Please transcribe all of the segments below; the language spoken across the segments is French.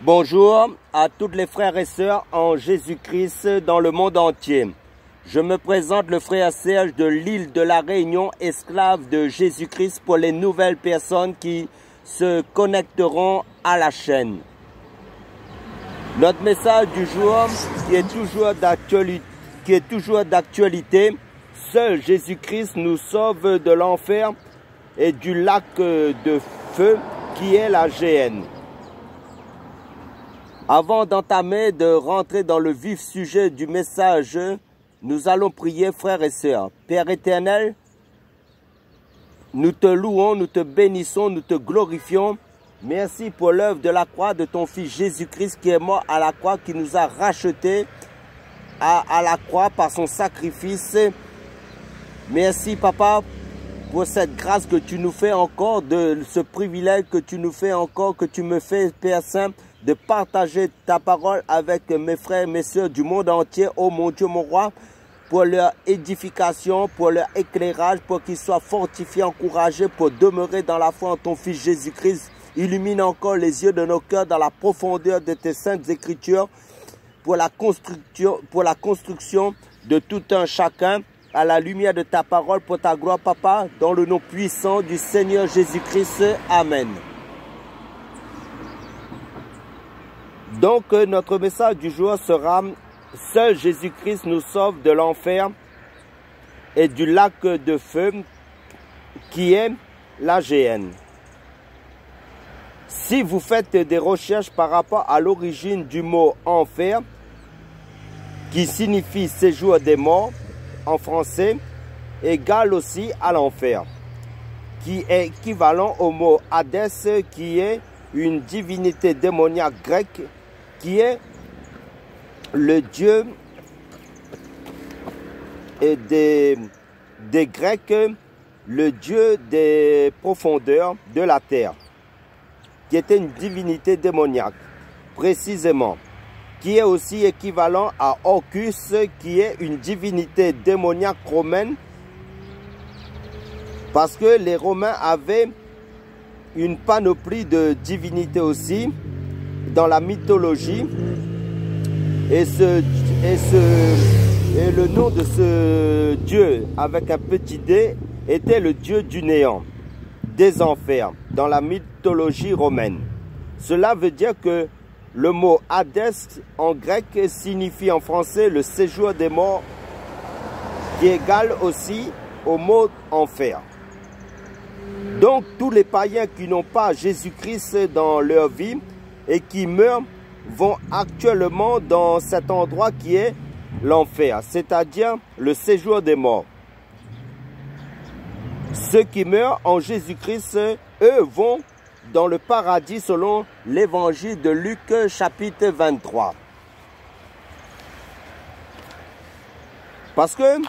Bonjour à tous les frères et sœurs en Jésus-Christ dans le monde entier. Je me présente le frère Serge de l'île de la Réunion, esclave de Jésus-Christ pour les nouvelles personnes qui se connecteront à la chaîne. Notre message du jour qui est toujours d'actualité, seul Jésus-Christ nous sauve de l'enfer et du lac de feu qui est la géhenne. Avant d'entamer, de rentrer dans le vif sujet du message, nous allons prier, frères et sœurs. Père éternel, nous te louons, nous te bénissons, nous te glorifions. Merci pour l'œuvre de la croix de ton Fils Jésus-Christ qui est mort à la croix, qui nous a rachetés à la croix par son sacrifice. Merci, Papa, pour cette grâce que tu nous fais encore, de ce privilège que tu nous fais encore, que tu me fais, Père Saint, de partager ta parole avec mes frères et mes sœurs du monde entier, oh mon Dieu, mon roi, pour leur édification, pour leur éclairage, pour qu'ils soient fortifiés, encouragés, pour demeurer dans la foi en ton Fils Jésus-Christ. Illumine encore les yeux de nos cœurs dans la profondeur de tes saintes écritures, pour la construction de tout un chacun, à la lumière de ta parole, pour ta gloire, Papa, dans le nom puissant du Seigneur Jésus-Christ. Amen. Donc, notre message du jour sera « Seul Jésus-Christ nous sauve de l'enfer et du lac de feu qui est la géhenne ». Si vous faites des recherches par rapport à l'origine du mot « enfer », qui signifie « séjour des morts » en français, égale aussi à l'enfer, qui est équivalent au mot « Hadès » qui est une divinité démoniaque grecque, qui est le dieu et des Grecs, le dieu des profondeurs de la terre, qui était une divinité démoniaque, précisément, qui est aussi équivalent à Orcus, qui est une divinité démoniaque romaine, parce que les Romains avaient une panoplie de divinités aussi dans la mythologie, et le nom de ce dieu avec un petit d était le dieu du néant, des enfers, dans la mythologie romaine. Cela veut dire que le mot Hadès en grec signifie en français le séjour des morts, qui est égal aussi au mot enfer. Donc tous les païens qui n'ont pas Jésus-Christ dans leur vie et qui meurent vont actuellement dans cet endroit qui est l'enfer, c'est-à-dire le séjour des morts. Ceux qui meurent en Jésus-Christ, eux, vont dans le paradis selon l'évangile de Luc chapitre 23. Parce que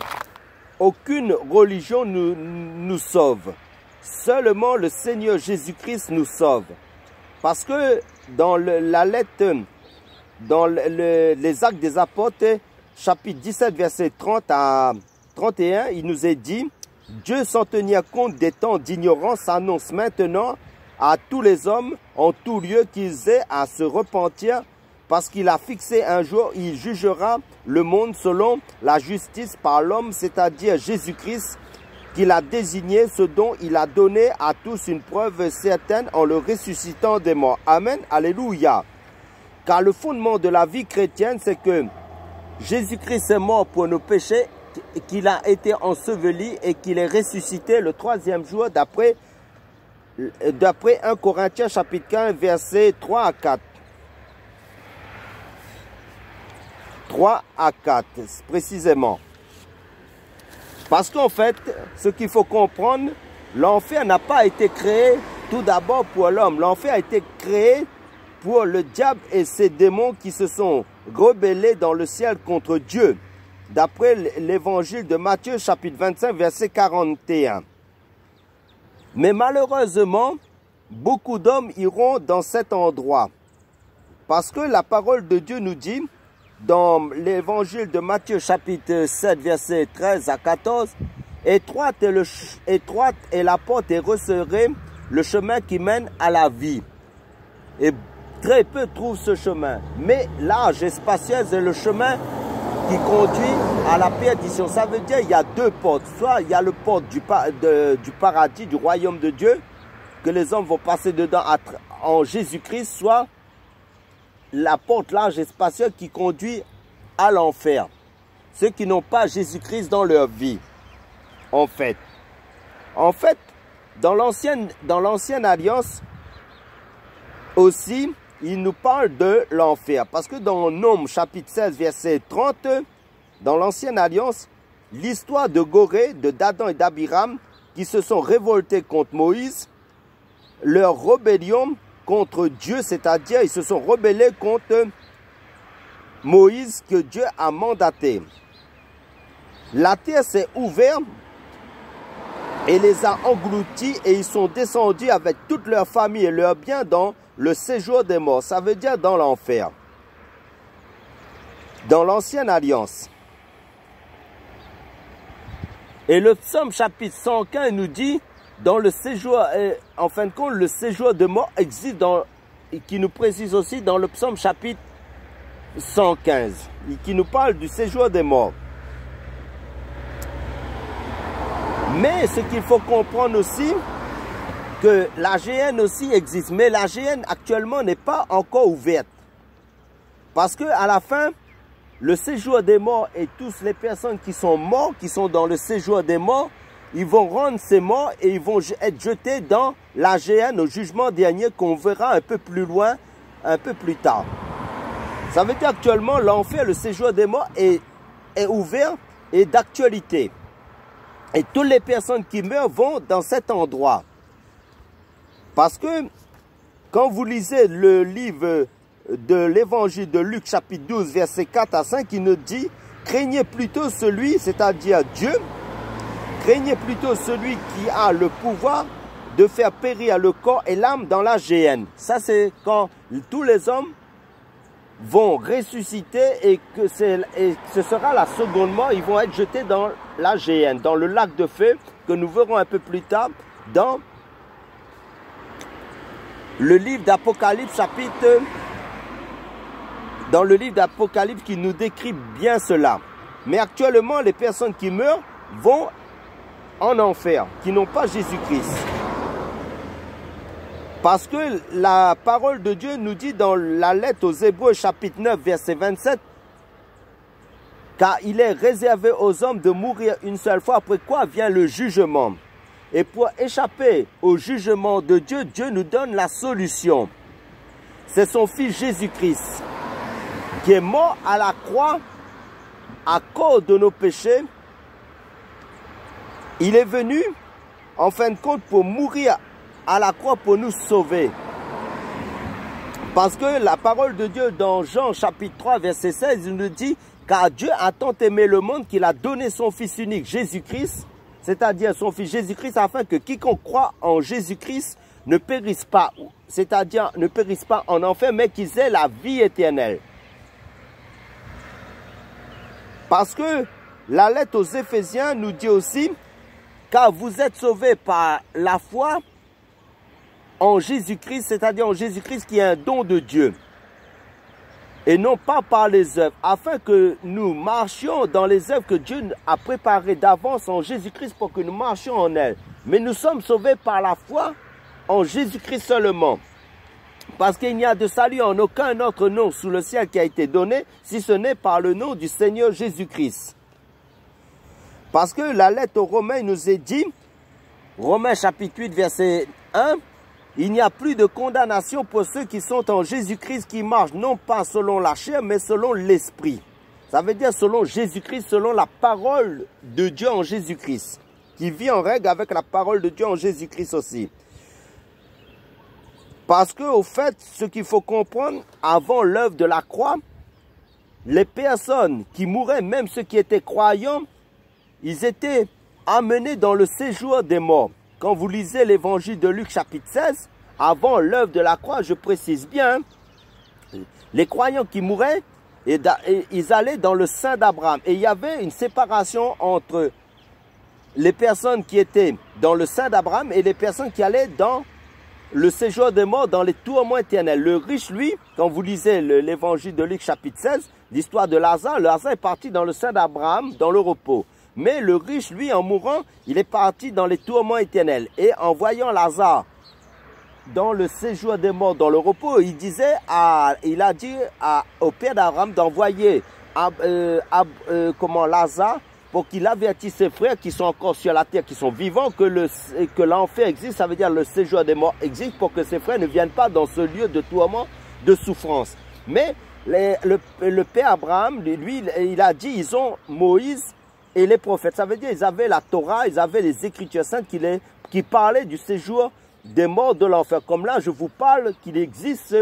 aucune religion nous sauve. Seulement le Seigneur Jésus-Christ nous sauve. Parce que dans la lettre, dans les Actes des Apôtres, chapitre 17, verset 30 à 31, il nous est dit « Dieu, sans tenir compte des temps d'ignorance, annonce maintenant à tous les hommes en tout lieu qu'ils aient à se repentir, parce qu'il a fixé un jour, il jugera le monde selon la justice par l'homme, c'est-à-dire Jésus-Christ, qu'il a désigné, ce dont il a donné à tous une preuve certaine en le ressuscitant des morts. » Amen, alléluia. Car le fondement de la vie chrétienne, c'est que Jésus-Christ est mort pour nos péchés, qu'il a été enseveli et qu'il est ressuscité le troisième jour d'après 1 Corinthiens chapitre 15, versets 3 à 4. 3 à 4, précisément. Parce qu'en fait, ce qu'il faut comprendre, l'enfer n'a pas été créé tout d'abord pour l'homme. L'enfer a été créé pour le diable et ses démons qui se sont rebellés dans le ciel contre Dieu. D'après l'évangile de Matthieu, chapitre 25, verset 41. Mais malheureusement, beaucoup d'hommes iront dans cet endroit. Parce que la parole de Dieu nous dit, dans l'évangile de Matthieu chapitre 7 verset 13 à 14, étroite est la porte et resserré le chemin qui mène à la vie. Et Très peu trouvent ce chemin. Mais l'âge spatial est le chemin qui conduit à la perdition. Ça veut dire qu'il y a deux portes. Soit il y a le porte du paradis, du royaume de Dieu, que les hommes vont passer dedans en Jésus-Christ, soit la porte large et spacieuse qui conduit à l'enfer. Ceux qui n'ont pas Jésus-Christ dans leur vie. En fait, dans l'ancienne alliance aussi, il nous parle de l'enfer. Parce que dans Nombre chapitre 16, verset 30, dans l'ancienne alliance, l'histoire de Gorée, de Dadan et d'Abiram qui se sont révoltés contre Moïse, leur rébellion contre Dieu, c'est-à-dire ils se sont rebellés contre Moïse que Dieu a mandaté. La terre s'est ouverte et les a engloutis et ils sont descendus avec toute leur famille et leurs biens dans le séjour des morts. Ça veut dire dans l'enfer. Dans l'ancienne alliance. Et le psaume chapitre 115 nous dit, dans le séjour, en fin de compte, le séjour de mort existe qui nous précise aussi dans le psaume chapitre 115, qui nous parle du séjour des morts. Mais ce qu'il faut comprendre aussi, que la GN aussi existe. Mais la GN actuellement n'est pas encore ouverte. Parce qu'à la fin, le séjour des morts et toutes les personnes qui sont mortes, qui sont dans le séjour des morts, ils vont rendre ces morts et ils vont être jetés dans la GN au jugement dernier qu'on verra un peu plus loin, un peu plus tard. Ça veut dire actuellement l'enfer, le séjour des morts est ouvert et d'actualité. Et toutes les personnes qui meurent vont dans cet endroit. Parce que quand vous lisez le livre de l'évangile de Luc chapitre 12 verset 4 à 5, il nous dit « Craignez plutôt celui, c'est-à-dire Dieu, craignez plutôt celui qui a le pouvoir de faire périr le corps et l'âme dans la géhenne. » Ça c'est quand tous les hommes vont ressusciter et que ce sera la seconde mort, ils vont être jetés dans la géhenne, dans le lac de feu que nous verrons un peu plus tard dans le livre d'Apocalypse chapitre, dans le livre d'Apocalypse qui nous décrit bien cela. Mais actuellement, les personnes qui meurent vont en enfer, qui n'ont pas Jésus-Christ. Parce que la parole de Dieu nous dit dans la lettre aux Hébreux chapitre 9 verset 27, car il est réservé aux hommes de mourir une seule fois, après quoi vient le jugement. Et pour échapper au jugement de Dieu, Dieu nous donne la solution. C'est son Fils Jésus-Christ qui est mort à la croix à cause de nos péchés. Il est venu, en fin de compte, pour mourir à la croix pour nous sauver. Parce que la parole de Dieu dans Jean chapitre 3 verset 16, il nous dit « Car Dieu a tant aimé le monde qu'il a donné son Fils unique Jésus-Christ, c'est-à-dire son Fils Jésus-Christ, afin que quiconque croit en Jésus-Christ ne périsse pas, c'est-à-dire ne périsse pas en enfer, mais qu'ils aient la vie éternelle. » Parce que la lettre aux Éphésiens nous dit aussi « Car vous êtes sauvés par la foi en Jésus-Christ, c'est-à-dire en Jésus-Christ qui est un don de Dieu, et non pas par les œuvres, afin que nous marchions dans les œuvres que Dieu a préparées d'avance en Jésus-Christ pour que nous marchions en elles. Mais nous sommes sauvés par la foi en Jésus-Christ seulement. Parce qu'il n'y a de salut en aucun autre nom sous le ciel qui a été donné, si ce n'est par le nom du Seigneur Jésus-Christ. Parce que la lettre aux Romains nous est dit, Romains chapitre 8 verset 1, il n'y a plus de condamnation pour ceux qui sont en Jésus-Christ, qui marchent non pas selon la chair, mais selon l'esprit. Ça veut dire selon Jésus-Christ, selon la parole de Dieu en Jésus-Christ, qui vit en règle avec la parole de Dieu en Jésus-Christ aussi. Parce que, au fait, ce qu'il faut comprendre, avant l'œuvre de la croix, les personnes qui mouraient, même ceux qui étaient croyants, ils étaient amenés dans le séjour des morts. Quand vous lisez l'évangile de Luc chapitre 16, avant l'œuvre de la croix, je précise bien, les croyants qui mouraient, ils allaient dans le sein d'Abraham. Et il y avait une séparation entre les personnes qui étaient dans le sein d'Abraham et les personnes qui allaient dans le séjour des morts dans les tourments éternels. Le riche, lui, quand vous lisez l'évangile de Luc chapitre 16, l'histoire de Lazare est parti dans le sein d'Abraham, dans le repos. Mais le riche, lui, en mourant, il est parti dans les tourments éternels. Et en voyant Lazare dans le séjour des morts, dans le repos, il a dit au père d'Abraham d'envoyer Lazare pour qu'il avertisse ses frères qui sont encore sur la terre, qui sont vivants, que l'enfer existe, ça veut dire le séjour des morts existe, pour que ses frères ne viennent pas dans ce lieu de tourment, de souffrance. Mais le père Abraham, lui, il a dit, ils ont Moïse et les prophètes. Ça veut dire ils avaient la Torah, ils avaient les Écritures saintes qui parlaient du séjour des morts de l'enfer. Comme là, je vous parle qu'il existe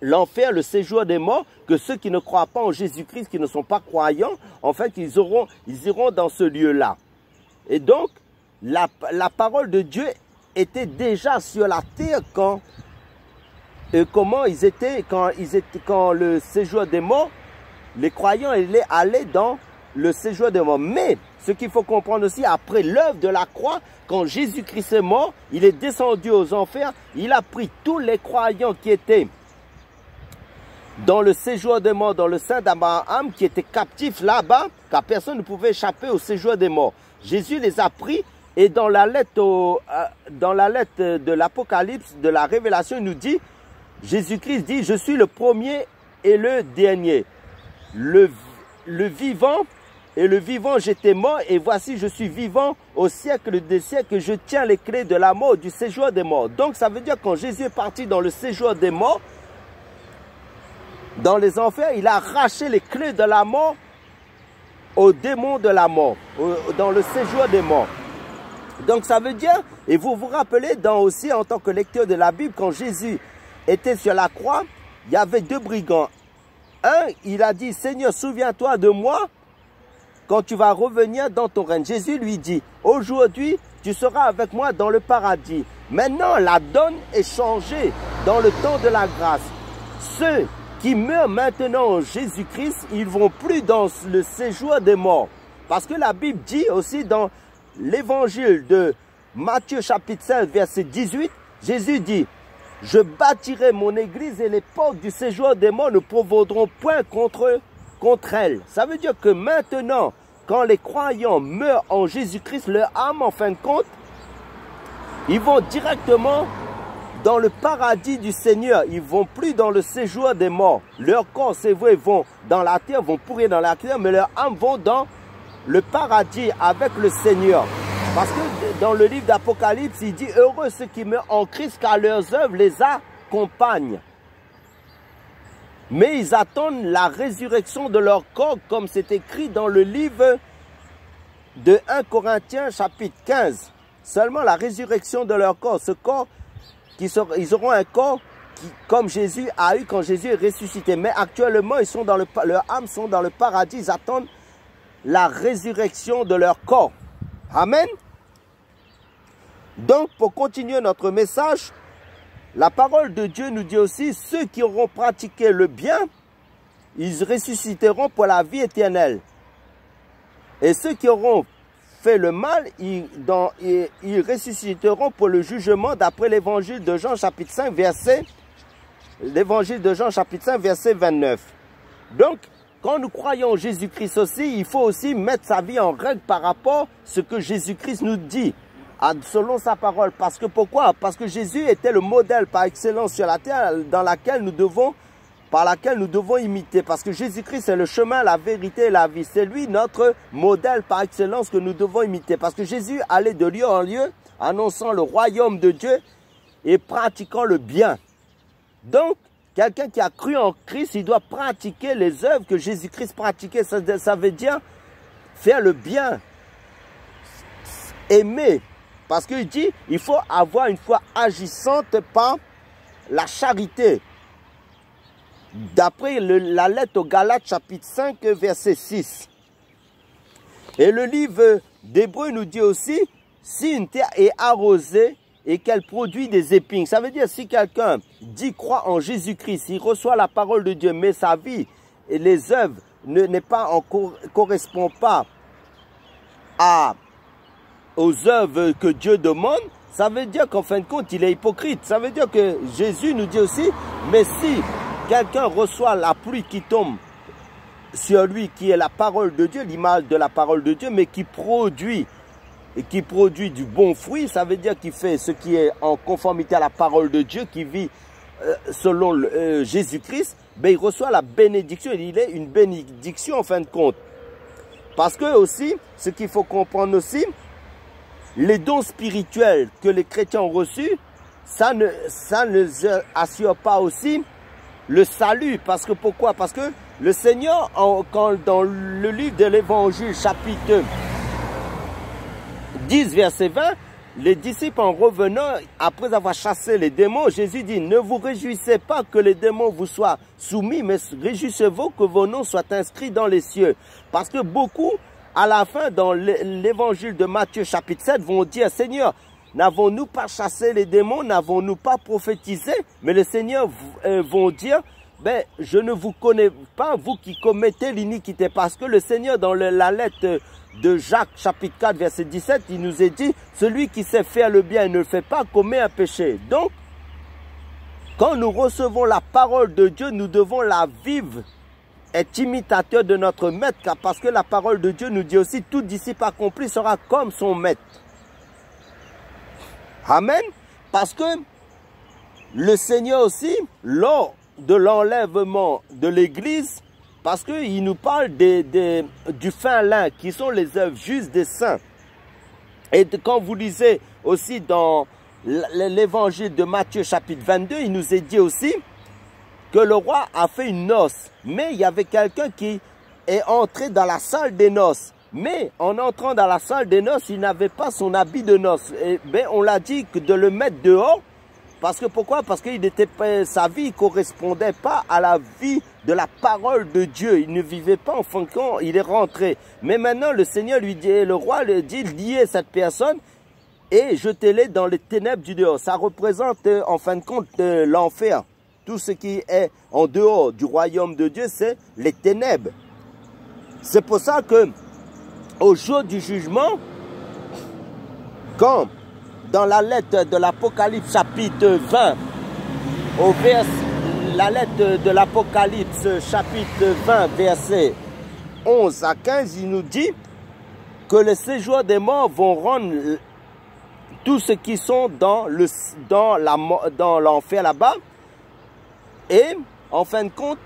l'enfer, le séjour des morts, que ceux qui ne croient pas en Jésus-Christ, qui ne sont pas croyants, en fait, ils iront dans ce lieu-là. Et donc, la parole de Dieu était déjà sur la terre quand le séjour des morts, les croyants allaient dans le séjour des morts. Mais, ce qu'il faut comprendre aussi, après l'œuvre de la croix, quand Jésus-Christ est mort, il est descendu aux enfers, il a pris tous les croyants qui étaient dans le séjour des morts, dans le sein d'Abraham, qui étaient captifs là-bas, car personne ne pouvait échapper au séjour des morts. Jésus les a pris, et dans la lettre de l'Apocalypse, de la Révélation, il nous dit, Jésus-Christ dit, je suis le premier et le dernier. Le vivant, et le vivant j'étais mort, et voici je suis vivant au siècle des siècles, je tiens les clés de la mort, du séjour des morts. Donc ça veut dire quand Jésus est parti dans le séjour des morts, dans les enfers, il a arraché les clés de la mort aux démons de la mort, dans le séjour des morts. Donc ça veut dire, et vous vous rappelez aussi en tant que lecteur de la Bible, quand Jésus était sur la croix, il y avait deux brigands. Un, il a dit, Seigneur, souviens-toi de moi quand tu vas revenir dans ton règne. Jésus lui dit, aujourd'hui, tu seras avec moi dans le paradis. Maintenant, la donne est changée dans le temps de la grâce. Ceux qui meurent maintenant en Jésus-Christ, ils ne vont plus dans le séjour des morts. Parce que la Bible dit aussi dans l'évangile de Matthieu chapitre 16, verset 18, Jésus dit, « Je bâtirai mon église et les portes du séjour des morts ne prévaudront point contre elle. » Ça veut dire que maintenant, quand les croyants meurent en Jésus-Christ, leur âme, en fin de compte, ils vont directement dans le paradis du Seigneur. Ils ne vont plus dans le séjour des morts. Leur corps, c'est vrai, vont dans la terre, vont pourrir dans la terre, mais leur âme vont dans le paradis avec le Seigneur. Parce que dans le livre d'Apocalypse, il dit, heureux ceux qui meurent en Christ, car leurs œuvres les accompagnent. Mais ils attendent la résurrection de leur corps, comme c'est écrit dans le livre de 1 Corinthiens chapitre 15. Seulement la résurrection de leur corps, ce corps, ils auront un corps comme Jésus a eu quand Jésus est ressuscité. Mais actuellement, leurs âmes sont dans le paradis, ils attendent la résurrection de leur corps. Amen. Donc, pour continuer notre message, la parole de Dieu nous dit aussi, ceux qui auront pratiqué le bien, ils ressusciteront pour la vie éternelle. Et ceux qui auront fait le mal, ils ressusciteront pour le jugement d'après l'évangile de Jean chapitre 5, verset 29. Donc, quand nous croyons en Jésus-Christ aussi, il faut aussi mettre sa vie en règle par rapport à ce que Jésus-Christ nous dit, selon sa parole. Parce que pourquoi? Parce que Jésus était le modèle par excellence sur la terre par laquelle nous devons imiter. Parce que Jésus-Christ est le chemin, la vérité et la vie. C'est lui notre modèle par excellence que nous devons imiter. Parce que Jésus allait de lieu en lieu, annonçant le royaume de Dieu et pratiquant le bien. Donc, quelqu'un qui a cru en Christ, il doit pratiquer les œuvres que Jésus-Christ pratiquait. Ça veut dire faire le bien, aimer. Parce qu'il dit, il faut avoir une foi agissante par la charité. D'après la lettre aux Galates, chapitre 5, verset 6. Et le livre d'Hébreux nous dit aussi, si une terre est arrosée et qu'elle produit des épines, ça veut dire si quelqu'un dit croit en Jésus-Christ, il reçoit la parole de Dieu, mais sa vie et les œuvres ne correspondent pas aux œuvres que Dieu demande, ça veut dire qu'en fin de compte, il est hypocrite. Ça veut dire que Jésus nous dit aussi, mais si quelqu'un reçoit la pluie qui tombe sur lui, qui est la parole de Dieu, l'image de la parole de Dieu, mais qui produit du bon fruit, ça veut dire qu'il fait ce qui est en conformité à la parole de Dieu, qui vit selon Jésus-Christ, ben il reçoit la bénédiction. Il est une bénédiction en fin de compte. Parce que aussi, ce qu'il faut comprendre aussi, les dons spirituels que les chrétiens ont reçus, ça ne assure pas aussi le salut. Parce que pourquoi? Parce que le Seigneur, dans le livre de l'Évangile, chapitre 10, verset 20, les disciples en revenant, après avoir chassé les démons, Jésus dit, ne vous réjouissez pas que les démons vous soient soumis, mais réjouissez-vous que vos noms soient inscrits dans les cieux. Parce que beaucoup, à la fin, dans l'évangile de Matthieu chapitre 7, vont dire, Seigneur, n'avons-nous pas chassé les démons, n'avons-nous pas prophétisé? Mais le Seigneur vont dire, ben, je ne vous connais pas, vous qui commettez l'iniquité. Parce que le Seigneur, dans la lettre de Jacques, chapitre 4, verset 17, il nous est dit, celui qui sait faire le bien et ne le fait pas commet un péché. Donc, quand nous recevons la parole de Dieu, nous devons la vivre, être imitateur de notre maître, parce que la parole de Dieu nous dit aussi, tout disciple accompli sera comme son maître. Amen. Parce que le Seigneur aussi, lors de l'enlèvement de l'Église, parce qu'il nous parle du fin lin, qui sont les œuvres justes des saints. Et quand vous lisez aussi dans l'évangile de Matthieu chapitre 22, il nous est dit aussi que le roi a fait une noce. Mais il y avait quelqu'un qui est entré dans la salle des noces. Mais en entrant dans la salle des noces, il n'avait pas son habit de noces. Et bien, on l'a dit que de le mettre dehors. Parce que pourquoi? Parce que sa vie ne correspondait pas à la vie de la parole de Dieu. Il ne vivait pas en fin de compte, il est rentré. Mais maintenant, le Seigneur lui dit, le roi lui dit, liez cette personne et jetez-les dans les ténèbres du dehors. Ça représente en fin de compte l'enfer. Tout ce qui est en dehors du royaume de Dieu, c'est les ténèbres. C'est pour ça que au jour du jugement, quand dans la lettre de l'Apocalypse chapitre 20, la lettre de l'Apocalypse chapitre 20, verset 11 à 15, il nous dit que les séjours des morts vont rendre tous ceux qui sont dans l'enfer là-bas. Et en fin de compte,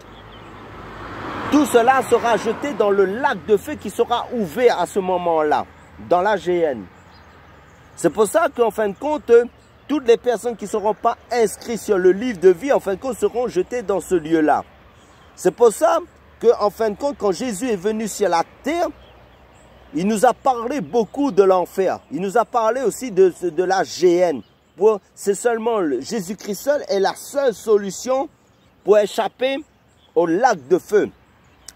tout cela sera jeté dans le lac de feu qui sera ouvert à ce moment-là, dans la géhenne. C'est pour ça qu'en fin de compte, toutes les personnes qui ne seront pas inscrites sur le livre de vie, en fin de compte, seront jetées dans ce lieu-là. C'est pour ça qu'en fin de compte, quand Jésus est venu sur la terre, il nous a parlé beaucoup de l'enfer. Il nous a parlé aussi de la géhenne. C'est seulement Jésus-Christ seul est la seule solution pour échapper au lac de feu,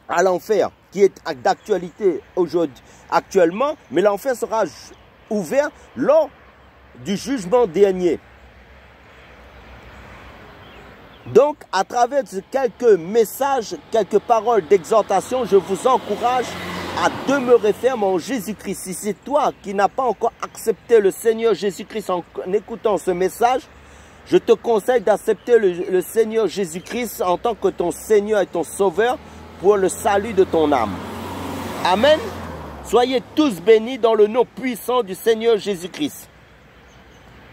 à l'enfer, qui est d'actualité aujourd'hui, actuellement, mais l'enfer sera ouvert lors du jugement dernier. Donc, à travers quelques messages, quelques paroles d'exhortation, je vous encourage à demeurer ferme en Jésus-Christ. Si c'est toi qui n'as pas encore accepté le Seigneur Jésus-Christ en écoutant ce message, je te conseille d'accepter le Seigneur Jésus-Christ en tant que ton Seigneur et ton Sauveur pour le salut de ton âme. Amen. Soyez tous bénis dans le nom puissant du Seigneur Jésus-Christ.